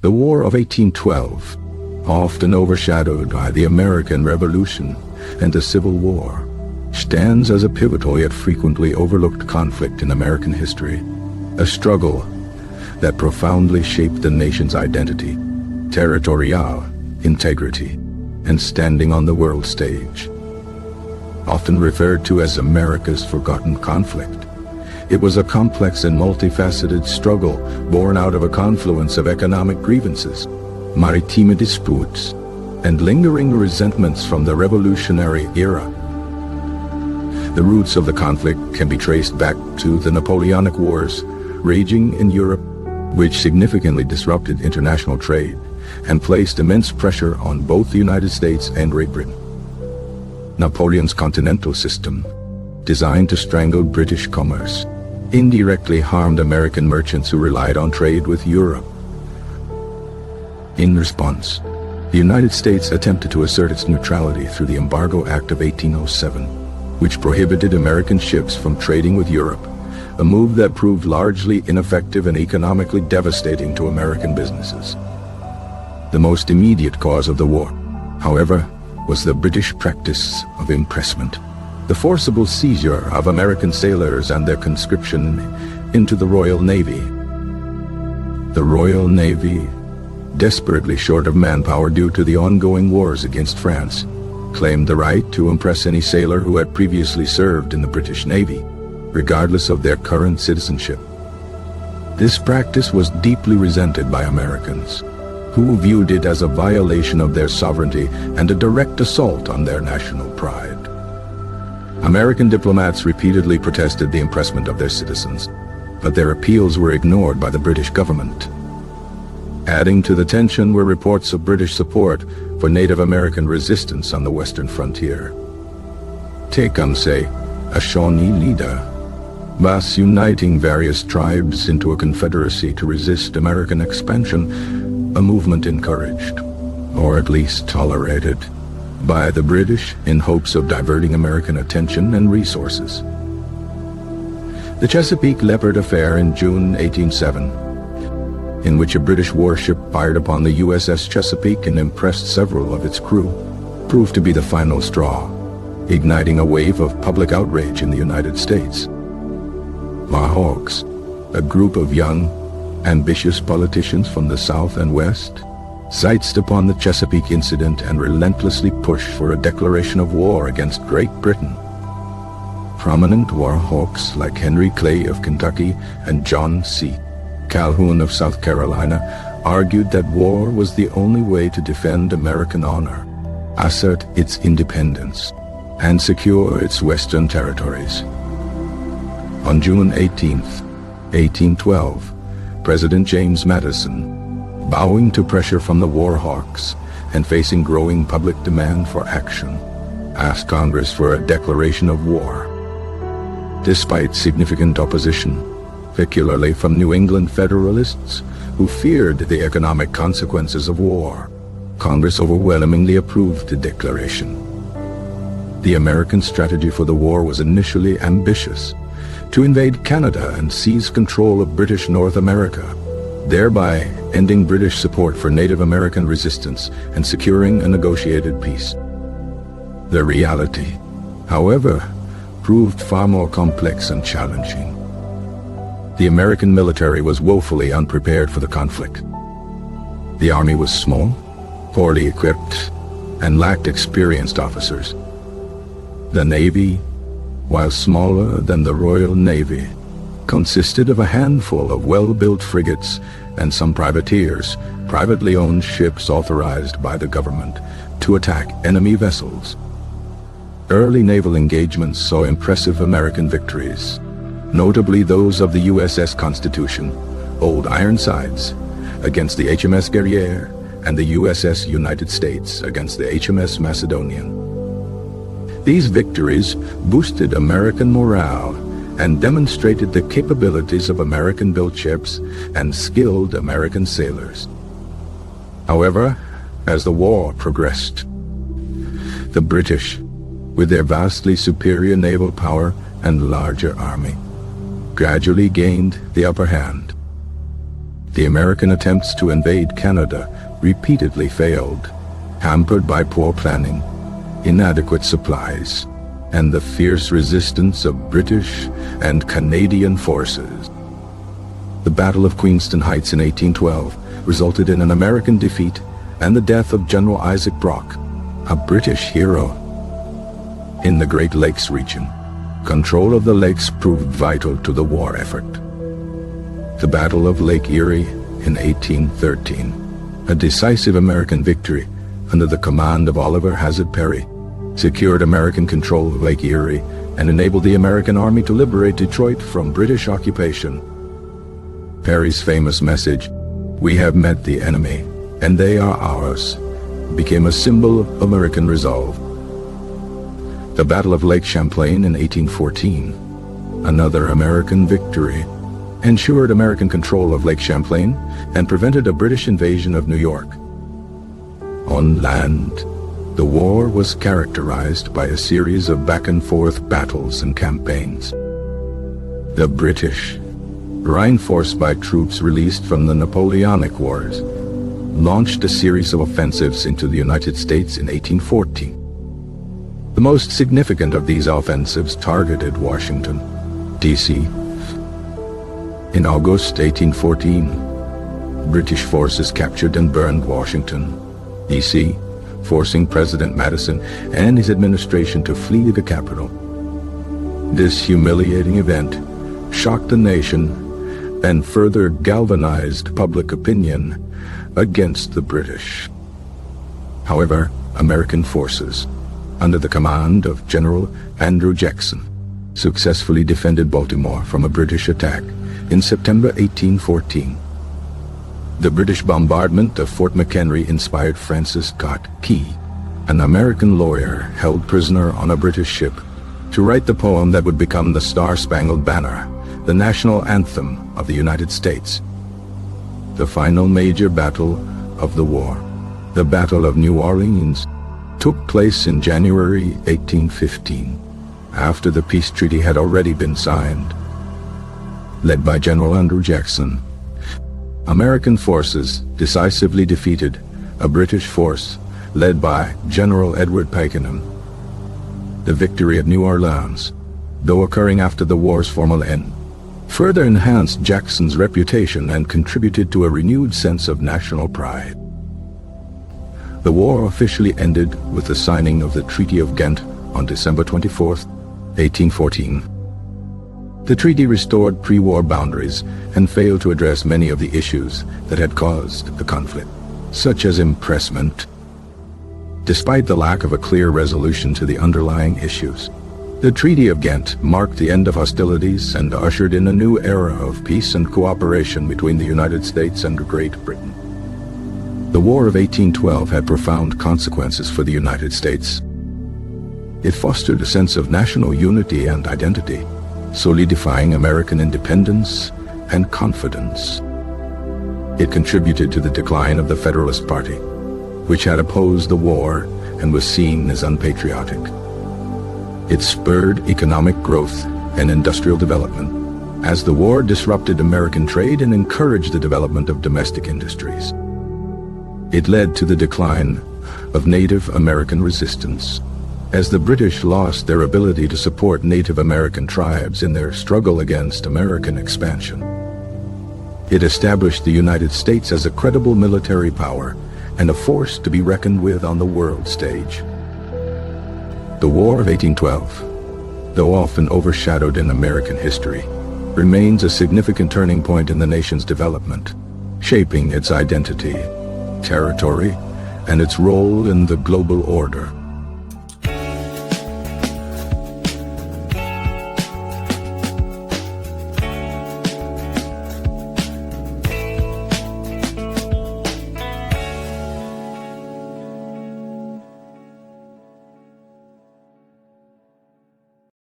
The War of 1812, often overshadowed by the American Revolution and the Civil War, stands as a pivotal yet frequently overlooked conflict in American history, a struggle that profoundly shaped the nation's identity, territorial integrity, and standing on the world stage. Often referred to as America's forgotten conflict, it was a complex and multifaceted struggle born out of a confluence of economic grievances, maritime disputes, and lingering resentments from the Revolutionary era. The roots of the conflict can be traced back to the Napoleonic Wars raging in Europe, which significantly disrupted international trade and placed immense pressure on both the United States and Great Britain. Napoleon's continental system, designed to strangle British commerce, indirectly harmed American merchants who relied on trade with Europe. In response, the United States attempted to assert its neutrality through the Embargo Act of 1807, which prohibited American ships from trading with Europe, a move that proved largely ineffective and economically devastating to American businesses. The most immediate cause of the war, however, was the British practice of impressment, the forcible seizure of American sailors and their conscription into the Royal Navy. The Royal Navy, desperately short of manpower due to the ongoing wars against France, claimed the right to impress any sailor who had previously served in the British Navy, regardless of their current citizenship. This practice was deeply resented by Americans, who viewed it as a violation of their sovereignty and a direct assault on their national pride. American diplomats repeatedly protested the impressment of their citizens, but their appeals were ignored by the British government. Adding to the tension were reports of British support for Native American resistance on the western frontier. Tecumseh, a Shawnee leader, thus uniting various tribes into a confederacy to resist American expansion, a movement encouraged, or at least tolerated, by the British in hopes of diverting American attention and resources. The Chesapeake Leopard affair in June 1807, in which a British warship fired upon the USS Chesapeake and impressed several of its crew, proved to be the final straw, igniting a wave of public outrage in the United States. Mohawks, a group of young, ambitious politicians from the South and West, seized upon the Chesapeake incident and relentlessly pushed for a declaration of war against Great Britain. Prominent war hawks like Henry Clay of Kentucky and John C. Calhoun of South Carolina argued that war was the only way to defend American honor, assert its independence, and secure its western territories. On June 18, 1812, President James Madison, bowing to pressure from the war hawks and facing growing public demand for action, asked Congress for a declaration of war. Despite significant opposition, particularly from New England Federalists who feared the economic consequences of war, Congress overwhelmingly approved the declaration. The American strategy for the war was initially ambitious: to invade Canada and seize control of British North America, thereby ending British support for Native American resistance and securing a negotiated peace. The reality, however, proved far more complex and challenging. The American military was woefully unprepared for the conflict. The army was small, poorly equipped, and lacked experienced officers. The Navy, while smaller than the Royal Navy, consisted of a handful of well-built frigates and some privateers, privately owned ships authorized by the government to attack enemy vessels. Early naval engagements saw impressive American victories, notably those of the USS Constitution, Old Ironsides, against the HMS Guerriere, and the USS United States against the HMS Macedonian. These victories boosted American morale and demonstrated the capabilities of American-built ships and skilled American sailors. However, as the war progressed, the British, with their vastly superior naval power and larger army, gradually gained the upper hand. The American attempts to invade Canada repeatedly failed, hampered by poor planning, inadequate supplies, and the fierce resistance of British and Canadian forces. The Battle of Queenston Heights in 1812 resulted in an American defeat and the death of General Isaac Brock, a British hero. In the Great Lakes region, control of the lakes proved vital to the war effort. The Battle of Lake Erie in 1813, a decisive American victory under the command of Oliver Hazard Perry, secured American control of Lake Erie and enabled the American Army to liberate Detroit from British occupation. Perry's famous message, "We have met the enemy, and they are ours," became a symbol of American resolve. The Battle of Lake Champlain in 1814, another American victory, ensured American control of Lake Champlain and prevented a British invasion of New York. On land, the war was characterized by a series of back-and-forth battles and campaigns. The British, reinforced by troops released from the Napoleonic Wars, launched a series of offensives into the United States in 1814. The most significant of these offensives targeted Washington, D.C. In August 1814, British forces captured and burned Washington, D.C., forcing President Madison and his administration to flee the capital. This humiliating event shocked the nation and further galvanized public opinion against the British. However, American forces, under the command of General Andrew Jackson, successfully defended Baltimore from a British attack in September 1814. The British bombardment of Fort McHenry inspired Francis Scott Key, an American lawyer held prisoner on a British ship, to write the poem that would become the Star-Spangled Banner, the national anthem of the United States. The final major battle of the war, the Battle of New Orleans, took place in January 1815, after the peace treaty had already been signed. Led by General Andrew Jackson, American forces decisively defeated a British force led by General Edward Pakenham. The victory at New Orleans, though occurring after the war's formal end, further enhanced Jackson's reputation and contributed to a renewed sense of national pride. The war officially ended with the signing of the Treaty of Ghent on December 24, 1814. The treaty restored pre-war boundaries and failed to address many of the issues that had caused the conflict, such as impressment. Despite the lack of a clear resolution to the underlying issues, the Treaty of Ghent marked the end of hostilities and ushered in a new era of peace and cooperation between the United States and Great Britain. The War of 1812 had profound consequences for the United States. It fostered a sense of national unity and identity, solidifying American independence and confidence. It contributed to the decline of the Federalist Party, which had opposed the war and was seen as unpatriotic. It spurred economic growth and industrial development, as the war disrupted American trade and encouraged the development of domestic industries. It led to the decline of Native American resistance, as the British lost their ability to support Native American tribes in their struggle against American expansion. It established the United States as a credible military power and a force to be reckoned with on the world stage. The War of 1812, though often overshadowed in American history, remains a significant turning point in the nation's development, shaping its identity, territory, and its role in the global order.